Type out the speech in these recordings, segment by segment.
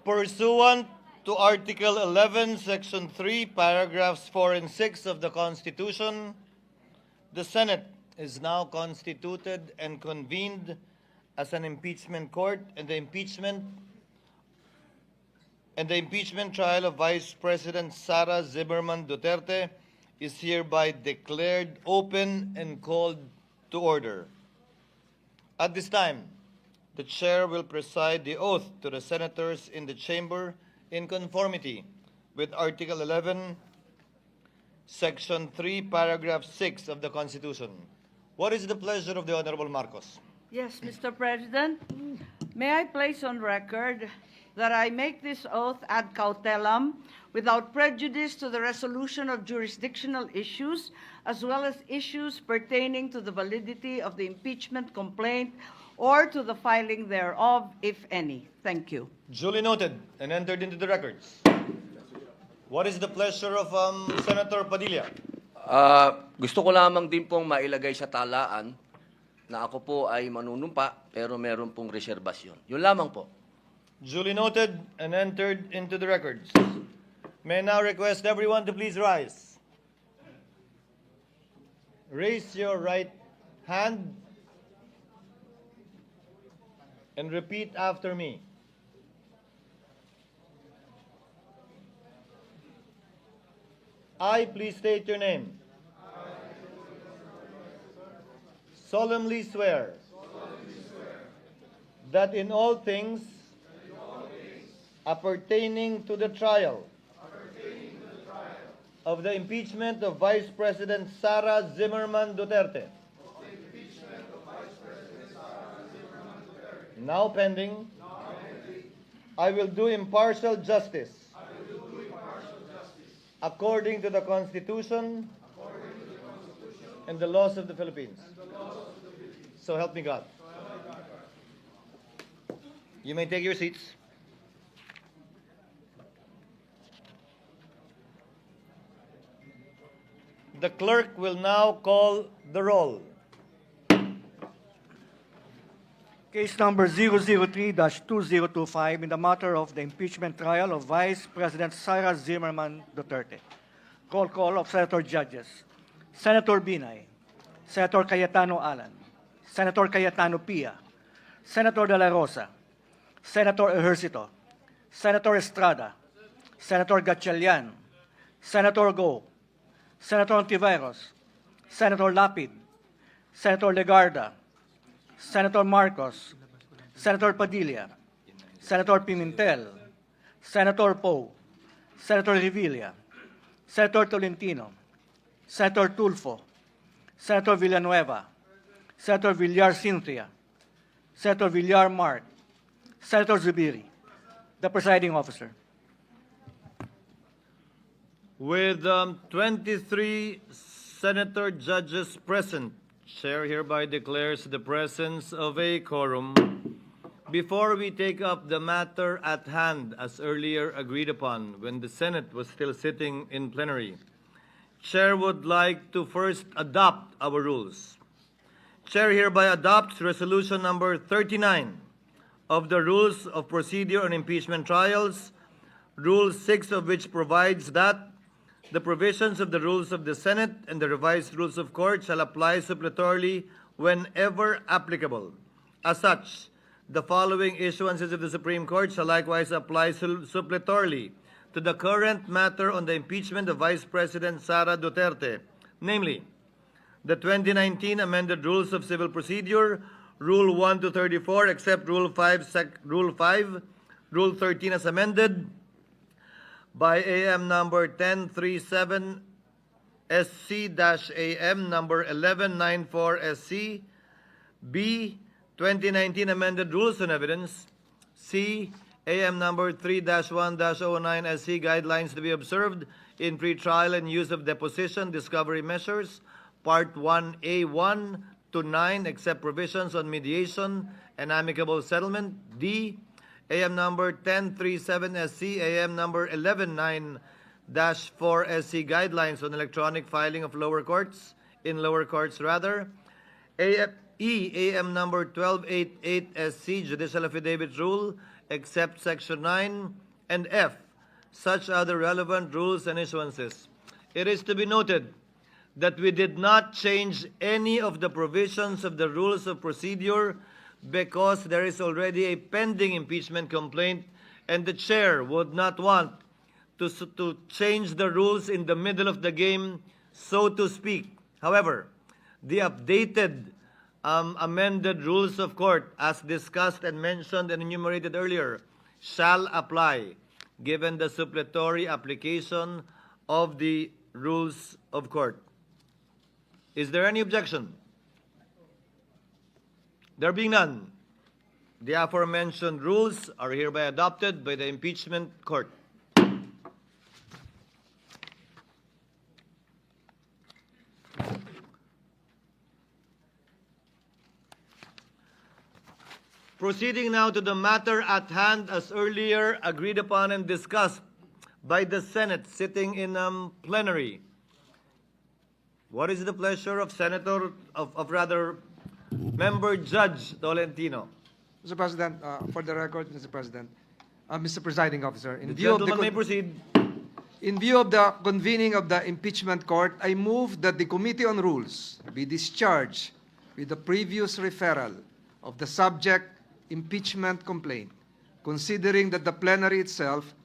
Pursuant to Article 11, Section 3, Paragraphs 4 and 6 of the Constitution, the Senate is now constituted and convened as an impeachment court, and the impeachment trial of Vice President Sara Zimmerman Duterte is hereby declared open and called to order. At this time, the chair will preside the oath to the senators in the chamber in conformity with Article 11, Section 3, Paragraph 6 of the Constitution. What is the pleasure of the Honorable Marcos? Yes, Mr. President. May I place on record that I make this oath ad cautelam without prejudice to the resolution of jurisdictional issues as well as issues pertaining to the validity of the impeachment complaint or to the filing thereof, if any. Thank you. Duly noted and entered into the records. What is the pleasure of Senator Padilla? Gusto ko lamang din pong mailagay sa talaan na ako po ay manunumpa pero meron pong reserbasyon. Yun lamang po. Duly noted and entered into the records. May I now request everyone to please rise. Raise your right hand and repeat after me. I, please state your name. Solemnly swear that in all things appertaining to the trial of the impeachment of Vice President Sara Zimmerman Duterte, now pending, I will do impartial justice according to the Constitution and the laws of the Philippines. So help me God. You may take your seats. The clerk will now call the roll. Case number 003-2025 in the matter of the impeachment trial of Vice President Sara Zimmerman Duterte. Roll call of Senator Judges. Senator Binay, Senator Cayetano Alan, Senator Cayetano Pia, Senator De La Rosa, Senator Ejercito, Senator Estrada, Senator Gatchalian, Senator Go, Senator Ontiveros, Senator Lapid, Senator Legarda, Senator Marcos, Senator Padilla, Senator Pimentel, Senator Poe, Senator Revilla, Senator Tolentino, Senator Tulfo, Senator Villanueva, Senator Villar Cynthia, Senator Villar Mark, Senator Zubiri, the presiding officer. With 23 senator judges present, Chair hereby declares the presence of a quorum. Before we take up the matter at hand, as earlier agreed upon when the Senate was still sitting in plenary, Chair would like to first adopt our rules. Chair hereby adopts Resolution number 39 of the Rules of Procedure on Impeachment Trials, Rule 6 of which provides that the provisions of the rules of the Senate and the revised rules of court shall apply suppletorily whenever applicable. As such, the following issuances of the Supreme Court shall likewise apply suppletorily to the current matter on the impeachment of Vice President Sara Duterte, namely, the 2019 amended Rules of Civil Procedure, Rule 1 to 34, except Rule 5, Rule 13 as amended, by AM number 1037 SC-AM number 1194 SC, B, 2019 amended Rules on Evidence, C, AM number 3-1-09 SC, guidelines to be observed in pretrial and use of deposition discovery measures, Part 1A1 to 9, except provisions on mediation and amicable settlement, D, AM number 1037 SC, AM number 119-4 SC, guidelines on electronic filing of lower courts, in lower courts rather, E, AM number 1288 SC, Judicial Affidavit Rule, except Section 9, and F, such are the relevant rules and issuances. It is to be noted that we did not change any of the provisions of the rules of procedure because there is already a pending impeachment complaint, and the chair would not want to change the rules in the middle of the game, so to speak. However, the updated amended rules of court, as discussed and mentioned and enumerated earlier, shall apply given the suppletory application of the rules of court. Is there any objection? There being none, the aforementioned rules are hereby adopted by the impeachment court. Proceeding now to the matter at hand, as earlier agreed upon and discussed by the Senate sitting in plenary. What is the pleasure of Member Judge Tolentino? Mr. President, for the record, Mr. President, Mr. Presiding Officer, The gentleman may proceed. in view of the convening of the impeachment court, I move that the Committee on Rules be discharged with the previous referral of the subject impeachment complaint, considering that the plenary itself,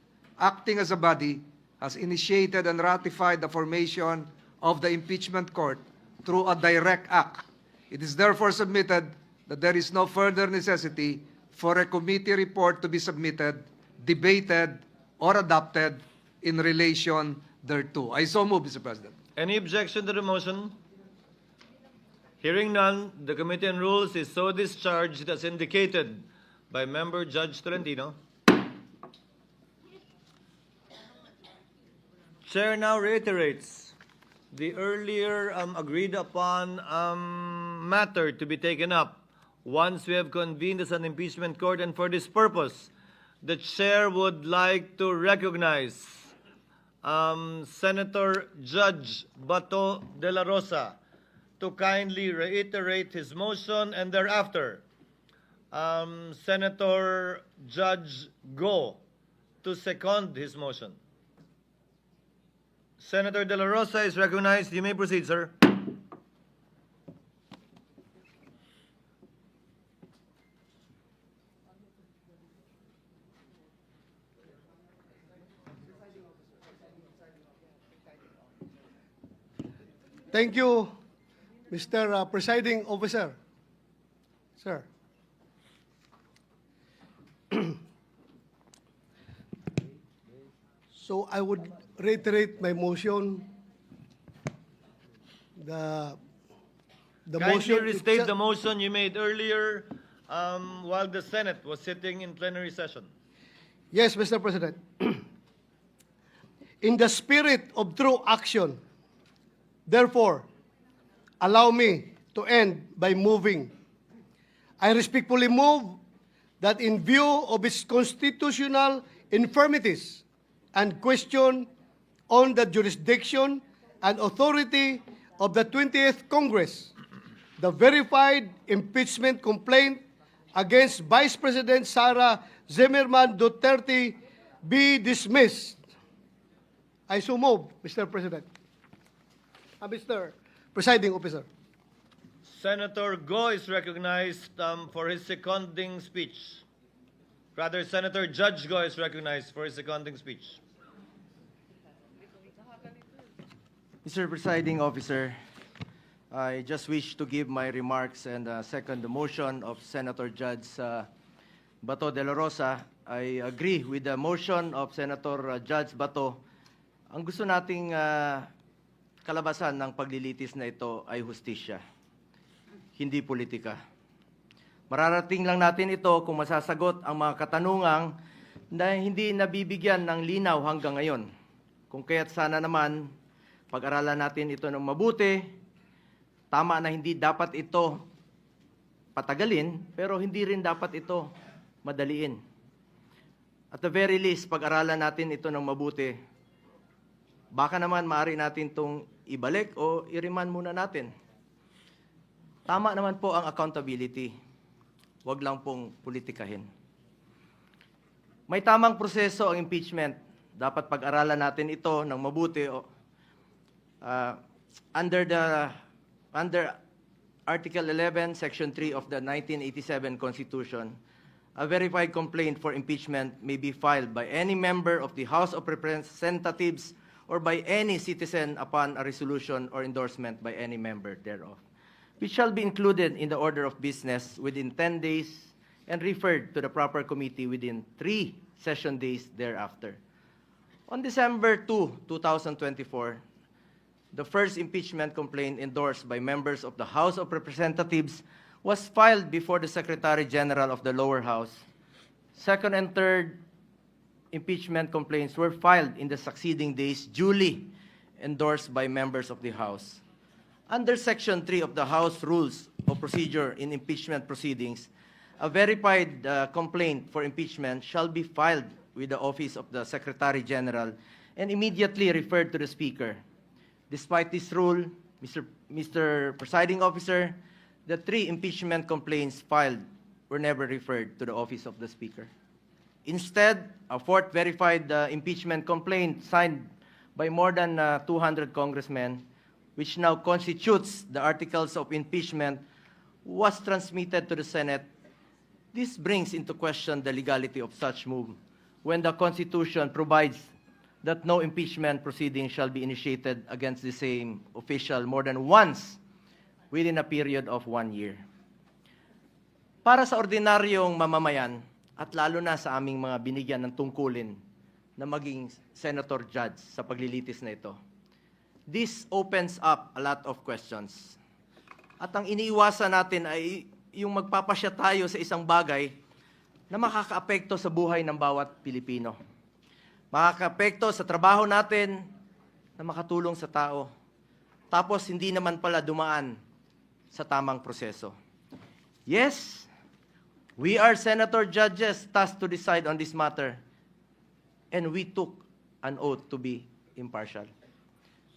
acting as a body, has initiated and ratified the formation of the impeachment court through a direct act. It is therefore submitted that there is no further necessity for a committee report to be submitted, debated, or adopted in relation thereto. I so move, Mr. President. Any objection to the motion? Hearing none, the Committee on Rules is so discharged as indicated by Member Judge Tolentino. Chair now reiterates the earlier agreed upon matter to be taken up once we have convened as an impeachment court, and for this purpose, the chair would like to recognize Senator Judge Bato de la Rosa to kindly reiterate his motion, and thereafter, Senator Judge Go to second his motion. Senator de la Rosa is recognized. You may proceed, sir. Thank you, Mr. Presiding Officer. Sir. So I would reiterate my motion. The Kindly motion restate itself- the motion you made earlier while the Senate was sitting in plenary session. Yes, Mr. President. In the spirit of true action, therefore, allow me to end by moving. I respectfully move that in view of its constitutional infirmities and question on the jurisdiction and authority of the 20th Congress, the verified impeachment complaint against Vice President Sara Zimmerman Duterte be dismissed. I so move, Mr. President. Mr. Presiding Officer. Senator Go is recognized for his seconding speech. Rather, Senator Judge Go is recognized for his seconding speech. Mr. Presiding Officer, I just wish to give my remarks and second the motion of Senator Judge Bato de la Rosa. I agree with the motion of Senator Judge Bato. Ang gusto nating kalabasan ng paglilitis na ito ay hustisya, hindi politika. Mararating lang natin ito kung masasagot ang mga katanungang na hindi nabibigyan ng linaw hanggang ngayon. Kung kaya't sana naman, pag-aralan natin ito ng mabuti. Tama na hindi dapat ito patagalin, pero hindi rin dapat ito madaliin. At the very least, pag-aralan natin ito ng mabuti. Baka naman maaari natin itong ibalik o i-remand muna natin. Tama naman po ang accountability. Huwag lang pong politikahin. May tamang proseso ang impeachment. Dapat pag-aralan natin ito ng mabuti. Under Article 11, Section 3 of the 1987 Constitution, a verified complaint for impeachment may be filed by any member of the House of Representatives or by any citizen upon a resolution or endorsement by any member thereof, which shall be included in the order of business within 10 days and referred to the proper committee within 3 session days thereafter. On December 2, 2024, the first impeachment complaint endorsed by members of the House of Representatives was filed before the Secretary General of the lower house. Second and third impeachment complaints were filed in the succeeding days, duly endorsed by members of the House. Under Section 3 of the House Rules of Procedure in Impeachment Proceedings, a verified complaint for impeachment shall be filed with the Office of the Secretary General and immediately referred to the Speaker. Despite this rule, Mr. Presiding Officer, the 3 impeachment complaints filed were never referred to the Office of the Speaker. Instead, a 4th verified impeachment complaint signed by more than 200 congressmen, which now constitutes the articles of impeachment, was transmitted to the Senate. This brings into question the legality of such move when the Constitution provides that no impeachment proceeding shall be initiated against the same official more than once within a period of 1 year. Para sa ordinaryong mamamayan, at lalo na sa aming mga binigyan ng tungkulin na maging senator judge sa paglilitis na ito, this opens up a lot of questions. At ang iniiwasan natin ay yung magpapasya tayo sa isang bagay na makakaapekto sa buhay ng bawat Pilipino. Makakaapekto sa trabaho natin na makatulong sa tao. Tapos hindi naman pala dumaan sa tamang proseso. Yes, we are senator judges tasked to decide on this matter, and we took an oath to be impartial.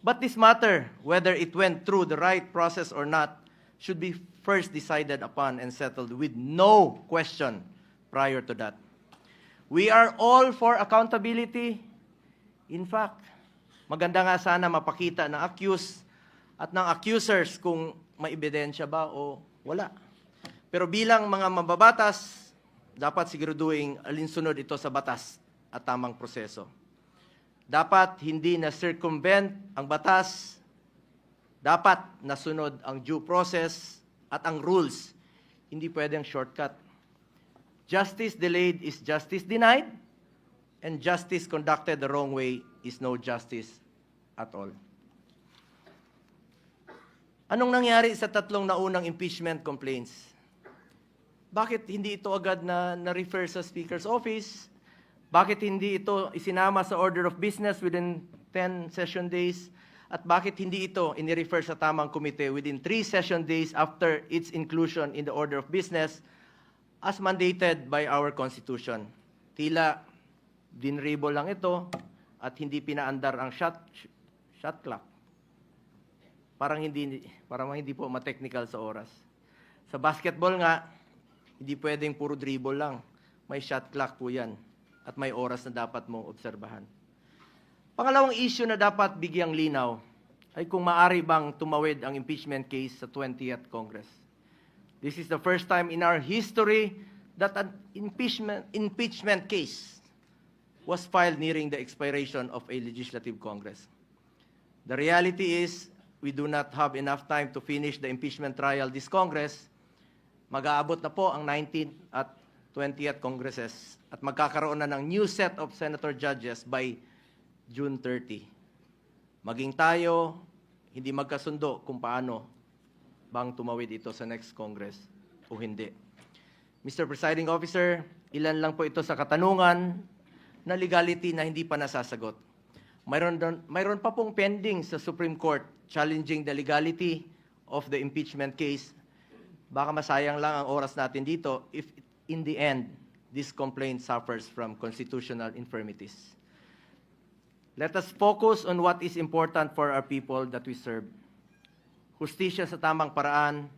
But this matter, whether it went through the right process or not, should be first decided upon and settled with no question prior to that. We are all for accountability. In fact, maganda nga sana mapakita ng accused at ng accusers kung may ebidensya ba o wala. Pero bilang mga mababatas, dapat siguraduhin alinsunod ito sa batas at tamang proseso. Dapat hindi na circumvent ang batas, dapat nasunod ang due process at ang rules. Hindi pwedeng shortcut. Justice delayed is justice denied, and justice conducted the wrong way is no justice at all. Anong nangyari sa 3 naunang impeachment complaints? Bakit hindi ito agad na-refer sa Speaker's Office? Bakit hindi ito isinama sa order of business within 10 session days? At bakit hindi ito inirefer sa tamang komite within 3 session days after its inclusion in the order of business as mandated by our Constitution? Tila dinrable lang ito at hindi pinaandar ang shot clock. Parang hindi po ma-technical sa oras. Sa basketball nga, hindi pwedeng puro dribble lang. May shot clock po yan. At may oras na dapat mong obserbahan. Pangalawang issue na dapat bigyang linaw ay kung maaari bang tumawid ang impeachment case sa 20th Congress. This is the first time in our history that an impeachment case was filed nearing the expiration of a legislative Congress. The reality is, we do not have enough time to finish the impeachment trial this Congress. Mag-aabot na po ang 19th at 20th Congresses at magkakaroon na ng new set of senator judges by June 30. Maging tayo, hindi magkasundo kung paano bang tumawid ito sa next Congress o hindi. Mr. Presiding Officer, ilan lang po ito sa katanungan na legality na hindi pa nasasagot. Mayroon pa pong pending sa Supreme Court challenging the legality of the impeachment case. Baka masayang lang ang oras natin dito if in the end, this complaint suffers from constitutional infirmities. Let us focus on what is important for our people that we serve. Hustisya sa tamang paraan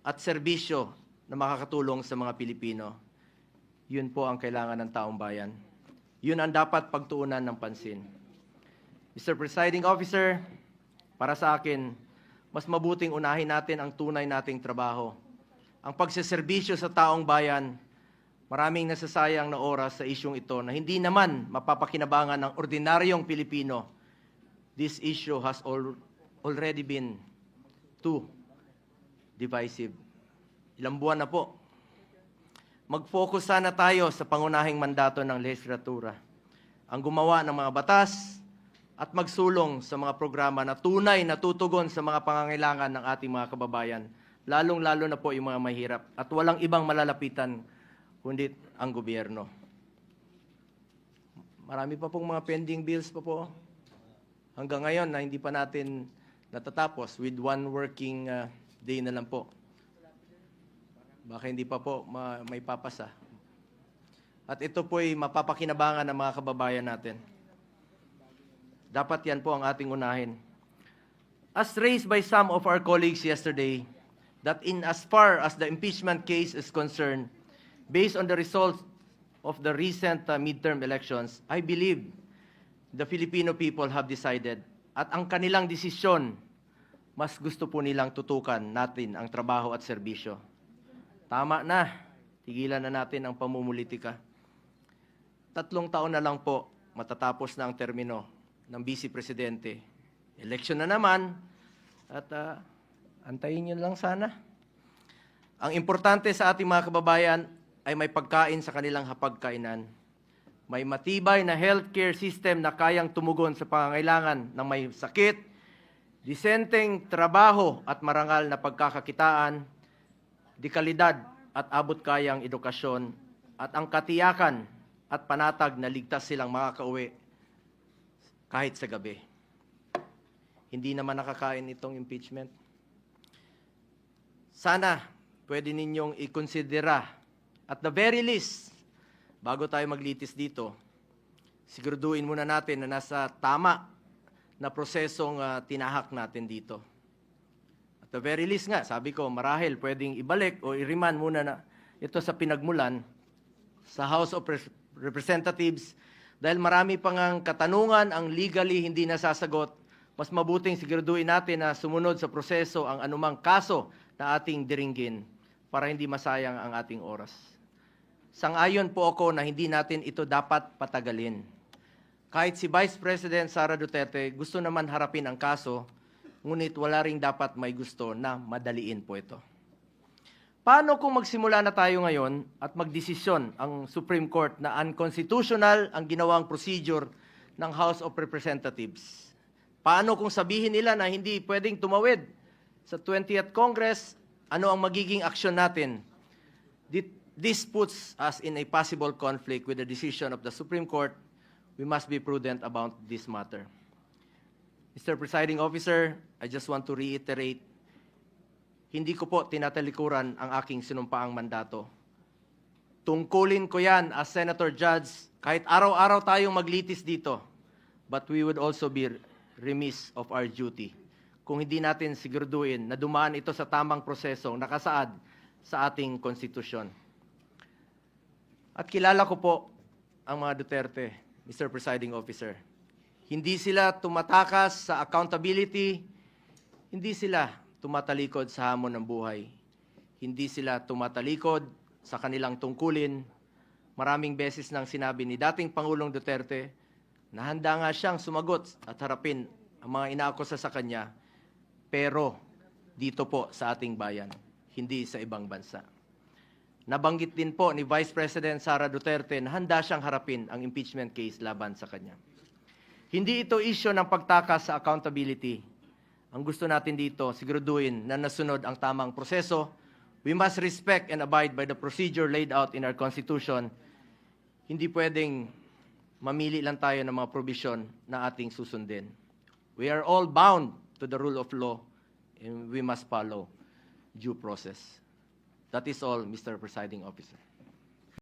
at serbisyo na makakatulong sa mga Pilipino. Yun po ang kailangan ng taong bayan. Yun ang dapat pagtuunan ng pansin. Mr. Presiding Officer, para sa akin, mas mabuting unahin natin ang tunay nating trabaho. Ang pagseserbisyo sa taong bayan, maraming nasasayang na oras sa isyong ito na hindi naman mapapakinabangan ng ordinaryong Pilipino. This issue has already been too divisive. Ilang buwan na po. Mag-focus sana tayo sa pangunahing mandato ng lehislatura. Ang gumawa ng mga batas at magsulong sa mga programa na tunay na tutugon sa mga pangangailangan ng ating mga kababayan, lalong-lalo na po yung mga mahirap at walang ibang malalapitan kundi ang gobyerno. Marami pa pong mga pending bills pa po. Hanggang ngayon na hindi pa natin natatapos with one working day na lang po. Baka hindi pa po may papasa. At ito po'y mapapakinabangan ng mga kababayan natin. Dapat yan po ang ating unahin. As raised by some of our colleagues yesterday, that in as far as the impeachment case is concerned, based on the results of the recent midterm elections, I believe the Filipino people have decided at ang kanilang desisyon, mas gusto po nilang tutukan natin ang trabaho at serbisyo. Tama na, tigilan na natin ang pamumulitika. 3 taon na lang po, matatapos na ang termino ng Vice Presidente. Election na naman, at antayin nyo lang sana. Ang importante sa ating mga kababayan ay may pagkain sa kanilang hapagkainan. May matibay na healthcare system na kayang tumugon sa pangangailangan ng may sakit, disenteng trabaho at marangal na pagkakakitaan, dekalidad at abot-kayang edukasyon, at ang katiyakan at panatag na ligtas silang makakauwi kahit sa gabi. Hindi naman nakakain itong impeachment. Sana pwede ninyong ikonsidera at the very least, bago tayo maglitis dito, siguraduhin muna natin na nasa tama na prosesong tinahak natin dito. At the very least nga, sabi ko, marahil pwedeng ibalik o i-remand muna na ito sa pinagmulan sa House of Representatives dahil marami pang ang katanungan ang legally hindi nasasagot. Mas mabuting siguraduhin natin na sumunod sa proseso ang anumang kaso na ating diringgin para hindi masayang ang ating oras. Sang-ayon po ako na hindi natin ito dapat patagalin. Kahit si Vice President Sara Duterte gusto naman harapin ang kaso, ngunit wala ring dapat may gusto na madaliin po ito. Paano kung magsimula na tayo ngayon at magdesisyon ang Supreme Court na unconstitutional ang ginawang procedure ng House of Representatives? Paano kung sabihin nila na hindi pwedeng tumawid sa 20th Congress? Ano ang magiging aksyon natin? This puts us in a possible conflict with the decision of the Supreme Court. We must be prudent about this matter. Mr. Presiding Officer, I just want to reiterate, hindi ko po tinatalikuran ang aking sinumpaang mandato. Tungkulin ko yan as Senator Judge, kahit araw-araw tayong maglitis dito, but we would also be remiss of our duty kung hindi natin siguraduhin na dumaan ito sa tamang prosesong nakasaad sa ating konstitusyon. At kilala ko po ang mga Duterte, Mr. Presiding Officer. Hindi sila tumatakas sa accountability, hindi sila tumatalikod sa hamon ng buhay. Hindi sila tumatalikod sa kanilang tungkulin. Maraming beses nang sinabi ni dating Pangulong Duterte na handa nga siyang sumagot at harapin ang mga inaakusa sa kanya, pero dito po sa ating bayan, hindi sa ibang bansa. Nabanggit din po ni Vice President Sara Duterte na handa siyang harapin ang impeachment case laban sa kanya. Hindi ito issue ng pagtakas sa accountability. Ang gusto natin dito, siguraduhin na nasunod ang tamang proseso. We must respect and abide by the procedure laid out in our Constitution. Hindi pwedeng mamili lang tayo ng mga provision na ating susundin. We are all bound to the rule of law and we must follow due process. That is all, Mr. Presiding Officer.